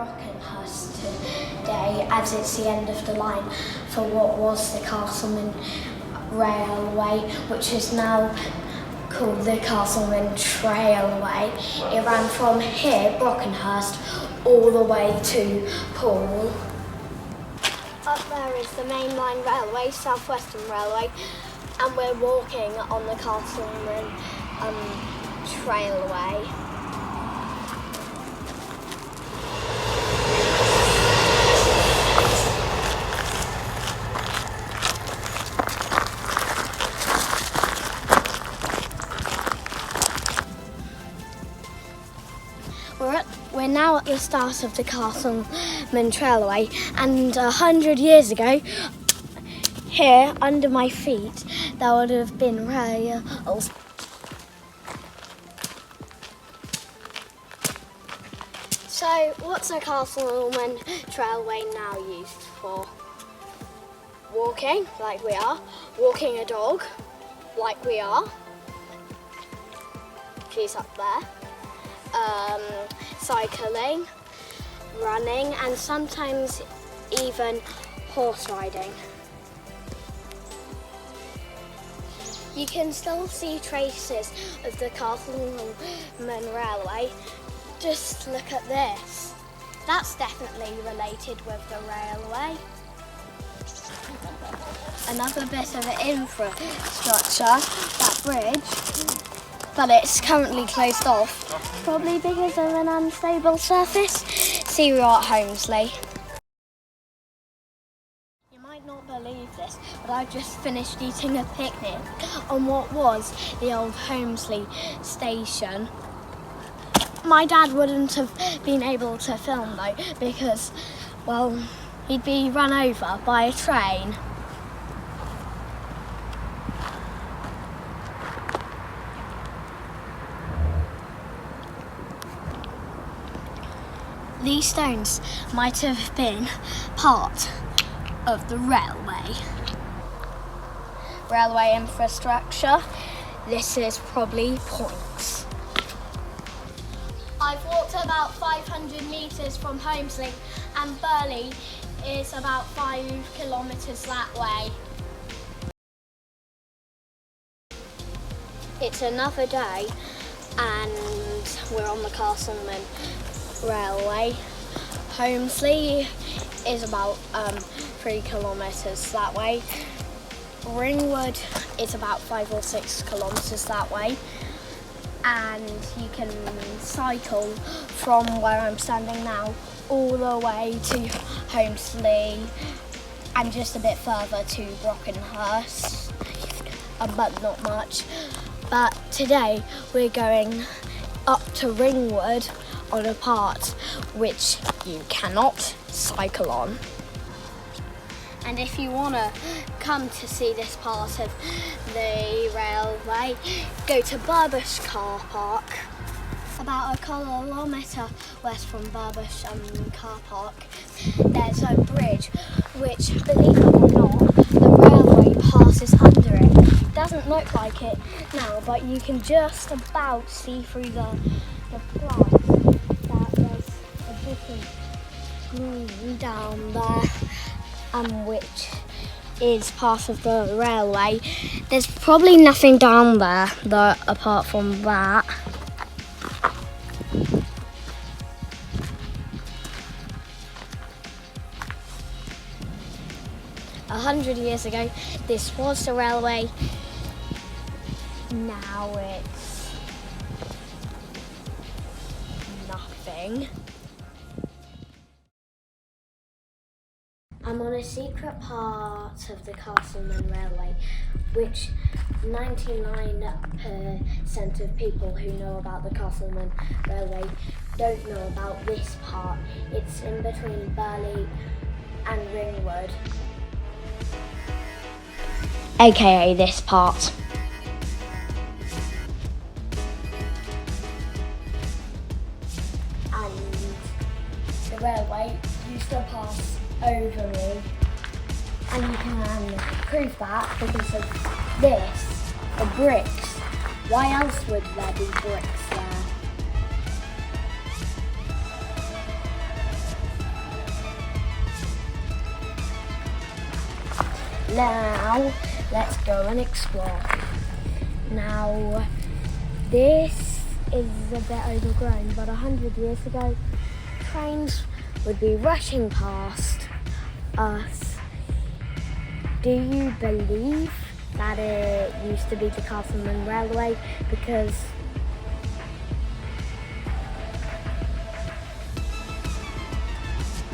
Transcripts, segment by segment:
Brockenhurst today, as it's the end of the line for what was the Castleman Railway, which is now called the Castleman Trailway. It ran from here, Brockenhurst, all the way to Poole. Up there is the mainline railway, South Western Railway, and we're walking on the Castleman Trailway. We're now at the start of the Castleman Trailway, and 100 years ago, here under my feet, there would have been rails. So, what's the Castleman Trailway now used for? Walking, like we are. Walking a dog, like we are. She's up there. Cycling, running, and sometimes even horse riding. You can still see traces of the Castleman Railway. Just look at this. That's definitely related with the railway. Another bit of infrastructure, that bridge, but it's currently closed off, probably because of an unstable surface. See, we're at Holmesley. You might not believe this, but I've just finished eating a picnic on what was the old Holmesley station. My dad wouldn't have been able to film though, because, well, he'd be run over by a train. These stones might have been part of the railway. Railway infrastructure. This is probably points. I've walked about 500 metres from Holmesley, and Burley is about 5 kilometres that way. It's another day, and we're on the Castleman Railway. Holmesley is about 3 kilometres that way. Ringwood is about 5 or 6 kilometres that way, and you can cycle from where I'm standing now all the way to Holmesley and just a bit further to Brockenhurst, but not much. But today we're going up to Ringwood on a part which you cannot cycle on. And if you want to come to see this part of the railway, go to Purbeck car park. About a kilometre west from Purbeck car park, there's a bridge which, believe it or not, the railway passes under it. It doesn't look like it now, but you can just about see through the flight that there's a different green down there, which is part of the railway. There's probably nothing down there though, apart from that. A 100 years ago, this was the railway. Now it's nothing. I'm on a secret part of the Castleman Railway, which 99% of people who know about the Castleman Railway don't know about this part. It's in between Burley and Ringwood, aka this part. And the railway used to pass over me, and you can prove that because of this, the bricks. Why else would there be bricks there? Now, let's go and explore. Now, this is a bit overgrown, but 100 years ago, trains would be rushing past us. Do you believe that it used to be the Castleman Railway? Because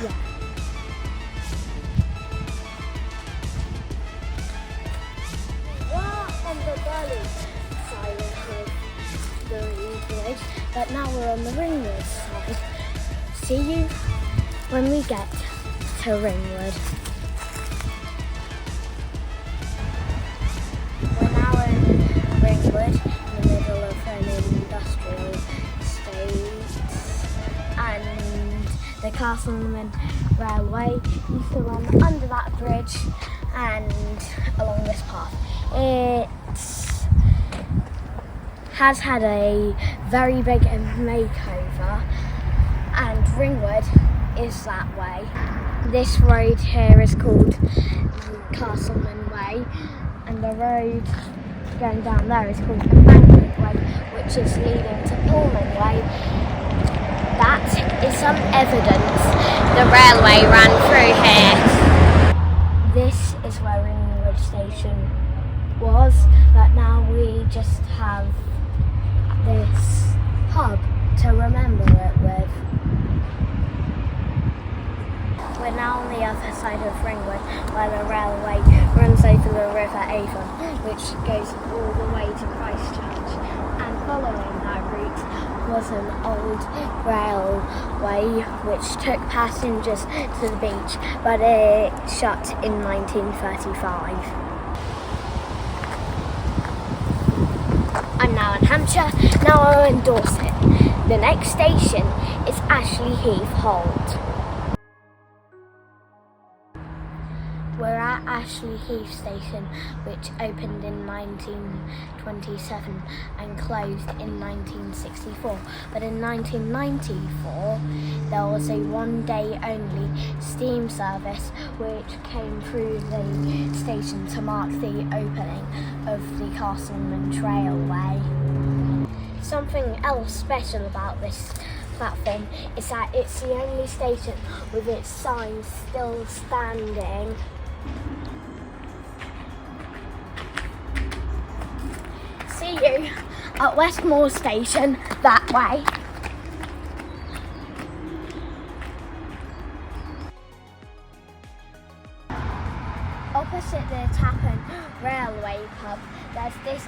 yeah. On the valley side of the bridge, but now we're on the Ringwood side. See you when we get to Ringwood. We're now in Ringwood, in the middle of an industrial estate, and the Castleman Railway used to run under that bridge and along this path. It has had a very big makeover, and Ringwood is that way. This road here is called Castleman Way, and the road going down there is called the Way, which is leading to Poole Way. That is some evidence the railway ran through here. This is where Ringwood Station was, but now we just have this pub to remember it with. We're now on the other side of Ringwood, where the railway runs over the River Avon, which goes all the way to Christchurch, and following that route was an old railway which took passengers to the beach, but it shut in 1935. I'm now in Hampshire, now I'm in Dorset. The next station is Ashley Heath Halt. We're at Ashley Heath Station, which opened in 1927 and closed in 1964. But in 1994, there was a one-day only steam service which came through the station to mark the opening of the Castleman Trailway. Something else special about this platform is that it's the only station with its sign still standing. See you at Westmoor Station that way. Opposite the Tappan Railway pub, there's this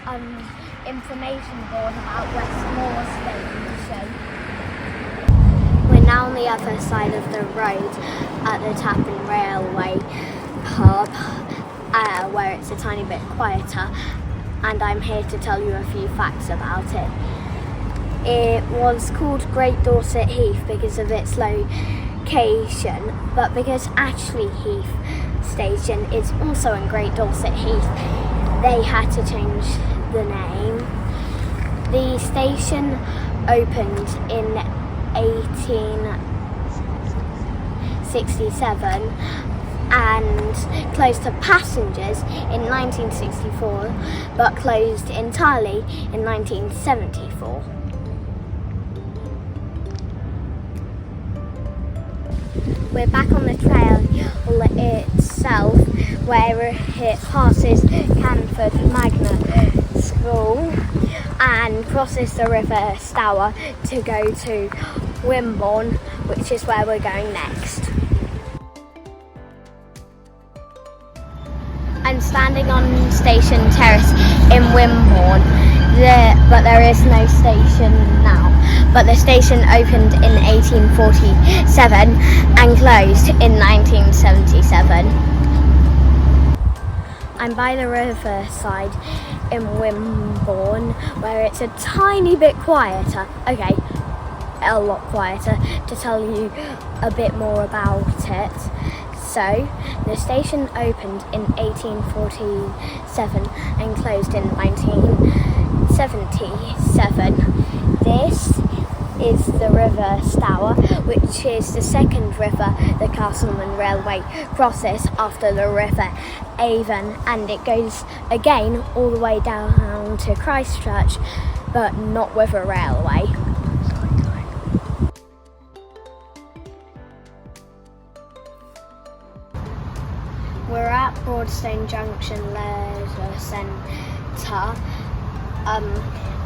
information board about Westmoor Station. We're now on the other side of the road at the Tappan Railway pub, where it's a tiny bit quieter, and I'm here to tell you a few facts about it. It was called Great Dorset Heath because of its location, but because Ashley Heath Station is also in Great Dorset Heath, they had to change the name. The station opened in 1867 and closed to passengers in 1964, but closed entirely in 1974. We're back on the trail itself, where it passes Canford Magnet School and crosses the River Stour to go to Wimborne, which is where we're going next. I'm standing on Station Terrace in Wimborne, but there is no station now. But the station opened in 1847 and closed in 1977. I'm by the riverside in Wimborne, where it's a tiny bit quieter. Okay, a lot quieter, to tell you a bit more about it. So, the station opened in 1847 and closed in 1977. This is the River Stour, which is the second river the Castleman Railway crosses after the River Avon, and it goes again all the way down to Christchurch, but not with a railway. We're at Broadstone Junction Leisure Centre,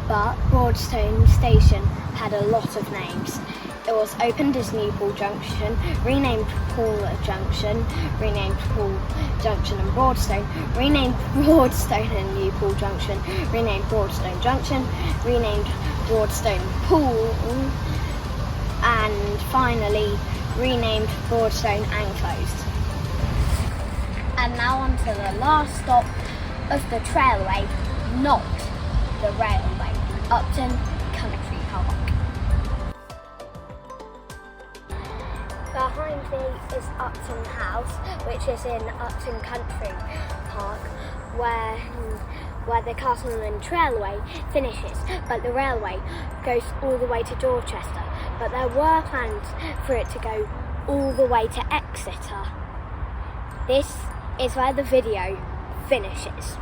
but Broadstone Station had a lot of names. It was opened as Poole Junction, renamed Poole Junction, renamed Poole Junction and Broadstone, renamed Broadstone and Poole Junction, renamed Broadstone Junction, renamed Broadstone Poole, and finally renamed Broadstone and closed. And now on to the last stop of the trailway, not the railway, Upton Country Park. Behind me is Upton House, which is in Upton Country Park, where the Castleman Trailway finishes, but the railway goes all the way to Dorchester. But there were plans for it to go all the way to Exeter. This is where the video finishes.